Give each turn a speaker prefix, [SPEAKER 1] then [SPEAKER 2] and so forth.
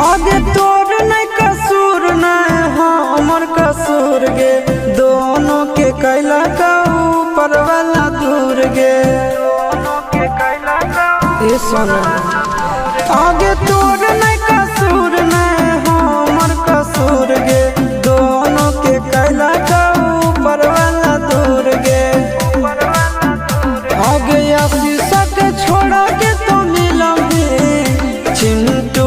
[SPEAKER 1] आगे तोर नहीं कसूर नहीं हमर कसूर गे, दोनों के कैला का ऊपर वाला दूर गे। ये सोना आगे तोर नहीं कसूर नहीं हमर कसूर गे, दोनों के कैला का ऊपर वाला दूर गे। आगे आशीष के छोड़ा के तो मिलम चिंटू